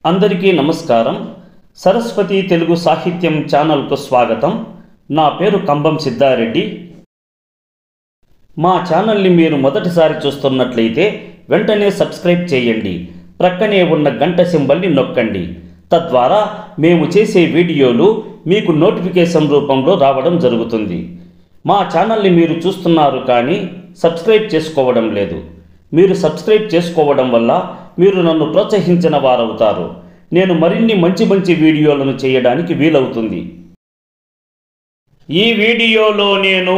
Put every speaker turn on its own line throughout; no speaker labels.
అందరికీ నమస్కారం. సరస్వతి తెలుగు సాహిత్యం ఛానల్కు స్వాగతం. నా పేరు కంబం సిద్ధారెడ్డి. మా ఛానల్ని మీరు మొదటిసారి చూస్తున్నట్లయితే వెంటనే సబ్స్క్రైబ్ చేయండి. ప్రక్కనే ఉన్న గంట సింబల్ని నొక్కండి. తద్వారా మేము చేసే వీడియోలు మీకు నోటిఫికేషన్ రూపంలో రావడం జరుగుతుంది. మా ఛానల్ని మీరు చూస్తున్నారు కానీ సబ్స్క్రైబ్ చేసుకోవడం లేదు. మీరు సబ్స్క్రైబ్ చేసుకోవడం వల్ల మీరు నన్ను ప్రోత్సహించిన వారవుతారు. నేను మరిన్ని మంచి వీడియోలను చేయడానికి వీలవుతుంది. ఈ వీడియోలో నేను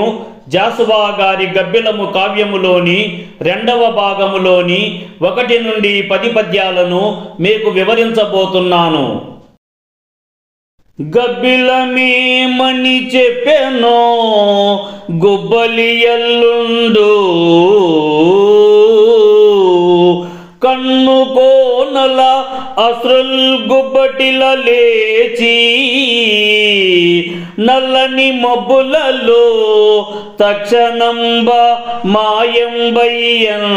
జాసువా గారి గబ్బిలము కావ్యములోని 2వ భాగములోని 1 నుండి 10 పద్యాలను మీకు వివరించబోతున్నాను. గబ్బిలమేమని చెప్పెనో గుబ్బలి ఎల్లుండు, కన్ను కోనల అశ్రుల్ గుబ్బటిల లేచి, నల్లని మబ్బులలో తక్షణంబ మాయంబయ్యన్.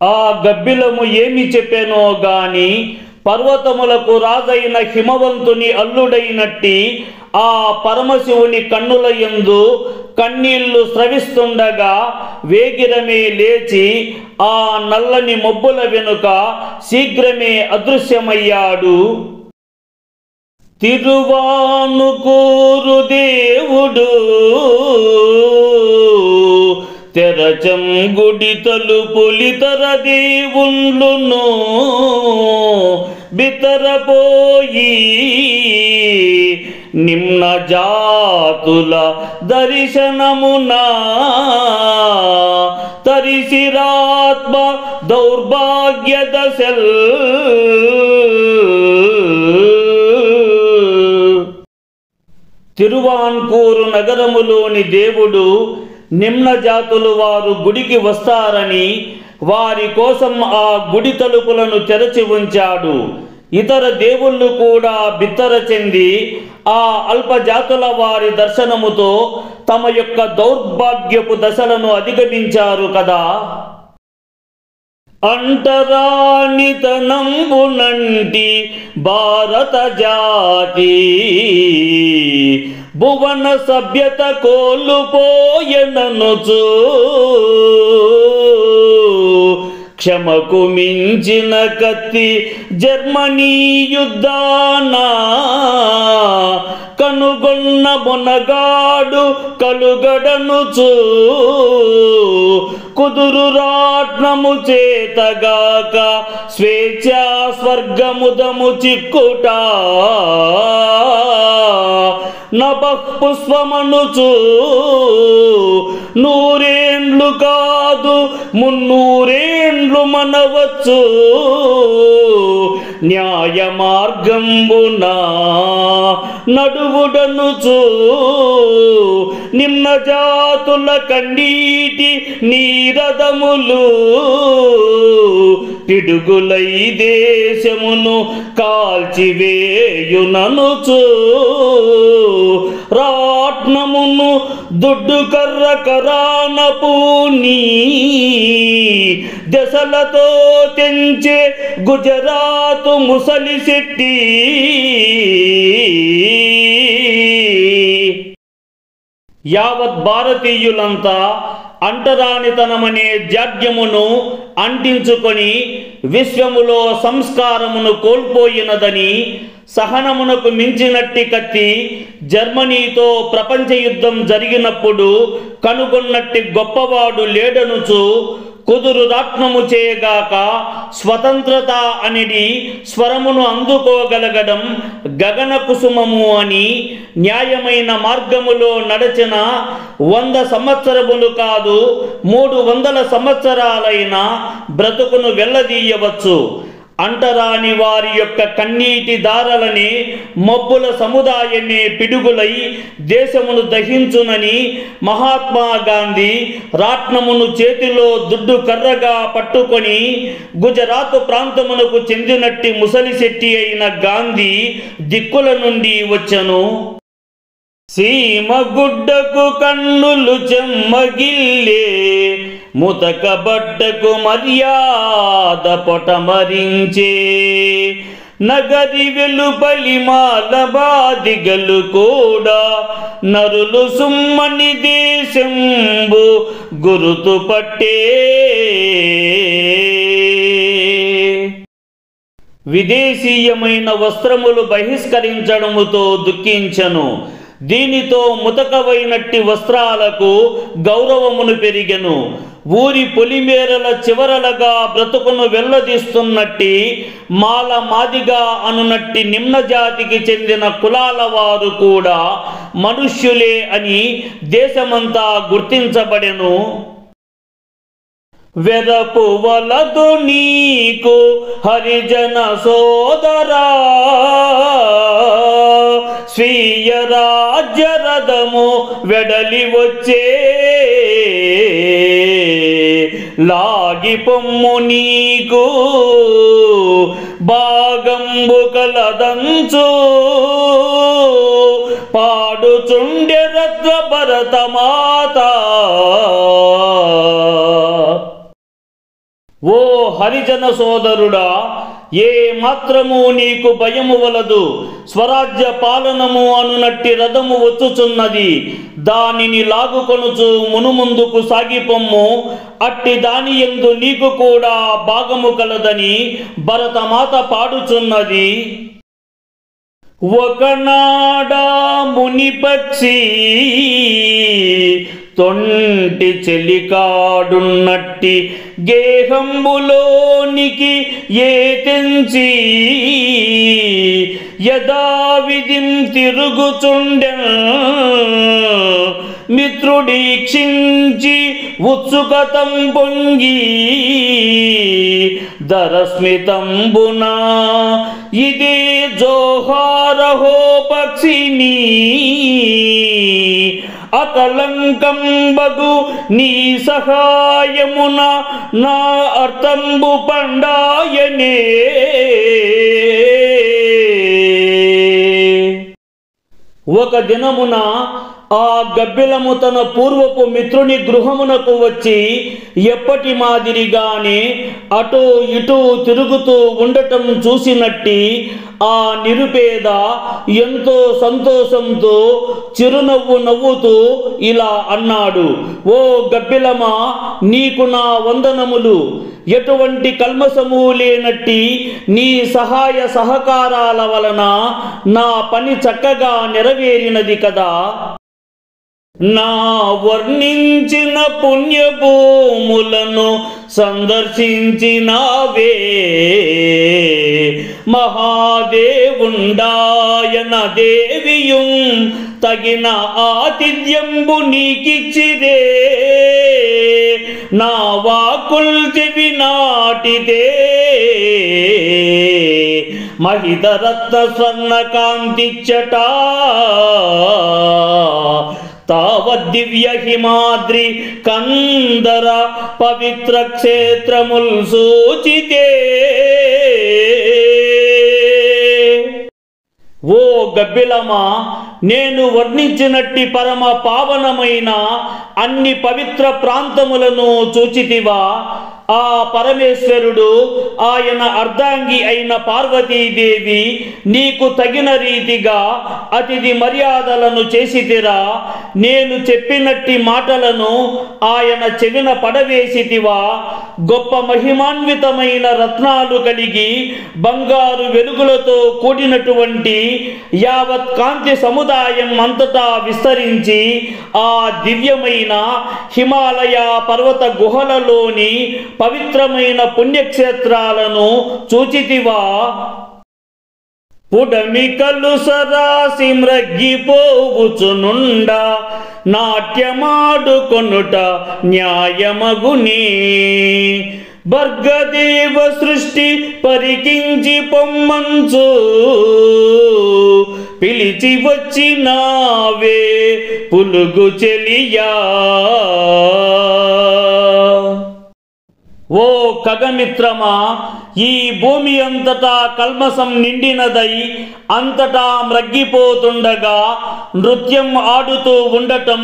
ఆ గబ్బిలము ఏమి చెప్పెనో గాని పర్వతములకు రాజైన హిమవంతుని అల్లుడైనట్టి ఆ పరమశివుని కన్నుల యందు కన్నీళ్లు స్రవిస్తుండగా వేగిరమే లేచి ఆ నల్లని మబ్బుల వెనుక శీఘ్రమే అదృశ్యమయ్యాడు. తిరువానుకూరు దేవుడు తెరచం గుడి తలుపులితర దేవుళ్ళును బితరపోయి, నిమ్న జాతుల దర్శనమునా తరిసిరాత్మ దౌర్భాగ్య దశల్. తిరువాన్కూరు నగరములోని దేవుడు నిమ్న జాతులు వారు గుడికి వస్తారని వారి కోసం ఆ గుడి తలుపులను తెరచి ఉంచాడు. ఇతర దేవుళ్ళు కూడా బిత్తర చెంది ఆ అల్పజాతుల వారి దర్శనముతో తమ యొక్క దౌర్భాగ్యపు దశలను అధిగమించారు కదా. అంటరానితనంబునంటి భారత జాతి భువన సభ్యత కోల్పోయెననుచు, క్షమకు మించిన కత్తి జర్మనీ యుద్ధాన కనుగొన్న మొనగాడు కలుగడనుచు, కుదురు రాట్నము చేతగాక స్వేచ్ఛా స్వర్గముదము చిక్కుట, నభఃపుష్పమనుచు నూరేండ్లు కాదు 300 ఏండ్లు మనవచ్చు, న్యాయ మార్గంబునా నడువుడనుచు, నిమ్న జాతుల కన్నీటి నీరదములు పిడుగులై దేశమును కాల్చివేయుననుచు, రాట్నమును దుడ్డు కర్ర కరాన పూని దశలతో తెంచే గుజరాతు ముసలి శెట్టి, యావత్ భారతీయులంతా అంటరానితనమనే జాడ్యమును అంటించుకొని విశ్వములో సంస్కారమును కోల్పోయినదని, సహనమునకు మించినట్టి కత్తి జర్మనీతో ప్రపంచ యుద్ధం జరిగినప్పుడు కనుగొన్నట్టి గొప్పవాడు లేడనుచు, కుదురు రాట్నము చేయగాక స్వతంత్రత అనేది స్వరమును అందుకోగలగడం గగన కుసుమము అని, న్యాయమైన మార్గములో నడచిన 100 సంవత్సరములు కాదు 300 సంవత్సరాలైన బ్రతుకును వెళ్ళదీయవచ్చు. అంటరాని వారి యొక్క కన్నీటి దారలని మబ్బుల సముదాయమే పిడుగులై దేశమును దహించునని మహాత్మా గాంధీ రాట్నమును చేతిలో దుడ్డు కర్రగా పట్టుకొని గుజరాత్ ప్రాంతమునకు చెందినట్టి ముసలి శెట్టి అయిన గాంధీ దిక్కుల నుండి వచ్చెను. సీమ గుడ్డకు కన్నులు చెమ్మగిల్లే ముతక బట్టకు మర్యాద పొటమరించే నగరి వెలుపలి మాలబాదిగలు కూడా నరులు సుమ్మని దేశంబు గురుతు పట్టే విదేశీయమైన వస్త్రములు బహిష్కరించడముతో దుఃఖించను. దీనితో ముతకవైనట్టి వస్త్రాలకు గౌరవమును పెరిగెను. ఊరి పొలిమేరల చివరలగా బ్రతుకును వెల్లదీస్తున్నట్టి మాల మాదిగా అనునట్టి నిమ్న జాతికి చెందిన కులాల వారు కూడా మనుష్యులే అని దేశమంతా గుర్తించబడెను. వెదపు వలదు నీకు హరిజన సోదరా, స్వీయ రాజ్యరథము వెడలి వచ్చే లాగి పొమ్ము నీకు భాగంబు కలదంచు పాడుచుండె రత్వ భరత మాత. ఓ హరిజన సోదరుడా, ఏ మాత్రము నీకు భయము వలదు. స్వరాజ్య పాలనము అనునట్టి రథము వచ్చుచున్నది. దానిని లాగుకొనుచు మునుముందుకు సాగిపొమ్ము. అట్టి దాని యందు నీకు కూడా భాగము కలదని భరతమాత పాడుచున్నది. ఒకనాడా మునిపక్షి తొంటి చెలికాడున్నట్టి గేహంబులోనికి ఏ తెంచి యథావిధిం తిరుగుచుండెన్ మిత్రుడీక్షించి ఉత్సుకతం పొంగి దరస్మితంబునా ఇదే జోహారహో పక్షిని అకలంకంబగు నీ సహాయమున నా అర్థంబు పండాయనే. ఒక దినమున ఆ గబ్బిలము తన పూర్వపు మిత్రుని గృహమునకు వచ్చి ఎప్పటి మాదిరిగానే అటూ ఇటూ తిరుగుతూ ఉండటం చూసినట్టి ఆ నిరుపేద ఎంతో సంతోషంతో చిరునవ్వు నవ్వుతూ ఇలా అన్నాడు. ఓ గబ్బిలమా, నీకు నా వందనములు. ఎటువంటి కల్మసము లేనట్టి నీ సహాయ సహకారాల వలన నా పని చక్కగా నెరవేరినది కదా. నా వర్ణించిన పుణ్యభూములను సందర్శించినావే, మహాదేవుండాయన దేవియుం తగిన ఆతిథ్యంబు నీకిచ్చిరే. నా వాకుల్ చెవి నాటిదే మహితరత్న స్వర్ణ కాంతిచ్చట. తావద్దివ్య హిమాద్రి కందర పవిత్ర క్షేత్రముల్ సూచితే. ఓ గబ్బిలమా, నేను వర్ణించినట్టి పరమ పావనమైన అన్ని పవిత్ర ప్రాంతములను చూచితివా? ఆ పరమేశ్వరుడు, ఆయన అర్ధాంగి అయిన పార్వతీదేవి నీకు తగిన రీతిగా అతిథి మర్యాదలను చేసితిరా? నేను చెప్పినట్టి మాటలను ఆయన చెవిన పడవేసితివా? గొప్ప మహిమాన్వితమైన రత్నాలు కలిగి బంగారు వెలుగులతో కూడినటువంటి యావత్ కాంతి సముదాయం అంతటా విస్తరించి ఆ దివ్యమైన హిమాలయ పర్వత గుహలలోని పవిత్రమైన పుణ్యక్షేత్రాలను చూచితివా? పుడమికలు సరాసి మ్రగ్గిపోవుచునుండ నాట్యమాడుకొనుట న్యాయమగునే. భర్గదేవ సృష్టి పరికించి పొమ్మంచు పిలిచి వచ్చినావే పులుగు చెలియా. ఓ ఖగమిత్రమా, ఈ భూమి అంతటా కల్మసం నిండినదై అంతటా మ్రగ్గిపోతుండగా నృత్యం ఆడుతూ ఉండటం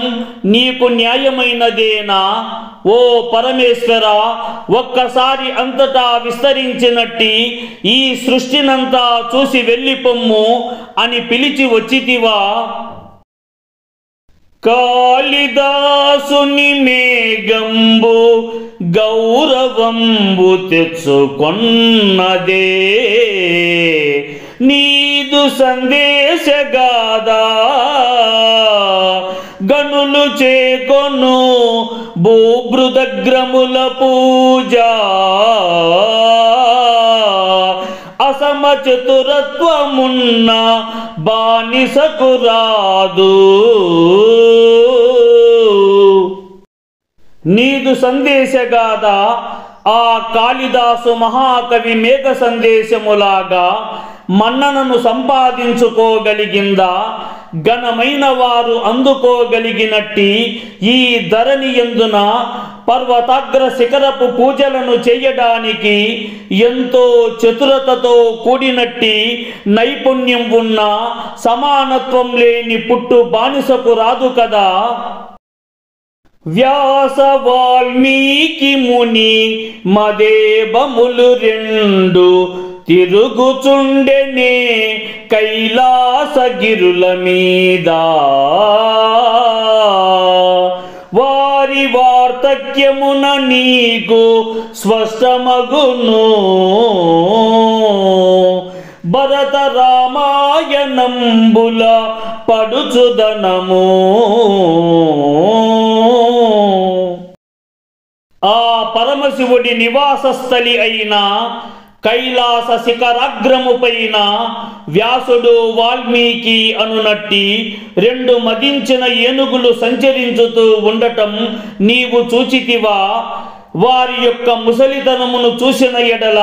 నీకు న్యాయమైనదేనా? ఓ పరమేశ్వర, ఒక్కసారి అంతటా విస్తరించినట్టి ఈ సృష్టినంతా చూసి వెళ్ళిపొమ్ము అని పిలిచి వచ్చితివా? కాళిదాసుని మేఘంబు గౌరవంబు తెచ్చుకొన్నదే, నీదు సందేశగాదా గనులు చేకొను భూభృదగ్రముల పూజ, అసమచతురత్వమున్న బానిసకు రాదు. నీదు సందేశగాథ ఆ కాళిదాసు మహాకవి మేఘ సందేశములాగా మన్ననను సంపాదించుకోగలిగిందా? ఘనమైన వారు అందుకోగలిగినట్టి ఈ ధరణి యందున పర్వతాగ్ర శిఖరపు పూజలను చేయడానికి ఎంతో చతురతతో కూడినట్టి నైపుణ్యం ఉన్న సమానత్వం లేని పుట్టు బానిసకు రాదు కదా. వ్యాస వాల్మీకి ముని మదేబములు రెండు తిరుగుచుండెనే కైలాసగిరుల మీద, వారి వార్తక్యమున నీకు స్పష్టమగును. భరత రామాయణంబుల పడుచుదనము ఆ పరమశివుడి నివాసస్థలి అయిన కైలాస శిఖరాగ్రము పైన వ్యాసుడు వాల్మీకి అనునట్టి రెండు మదించిన ఏనుగులు సంచరించుతూ ఉండటం నీవు చూచితివా? వారి యొక్క ముసలితనమును చూసిన ఎడల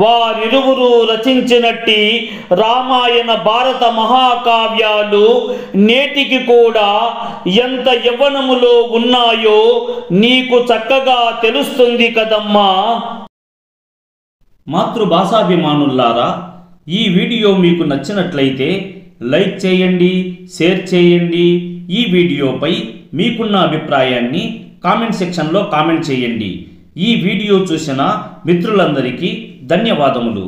వారిరువురు రచించినట్టి రామాయణ భారత మహాకావ్యాలు నేటికి కూడా ఎంత యవ్వనములో ఉన్నాయో నీకు చక్కగా తెలుస్తుంది కదమ్మా. మాతృభాషాభిమానులారా, ఈ వీడియో మీకు నచ్చినట్లయితే లైక్ చేయండి, షేర్ చేయండి. ఈ వీడియోపై మీకున్న అభిప్రాయాన్ని కామెంట్ సెక్షన్లో కామెంట్ చేయండి. ఈ వీడియో చూసిన మిత్రులందరికీ ధన్యవాదములు.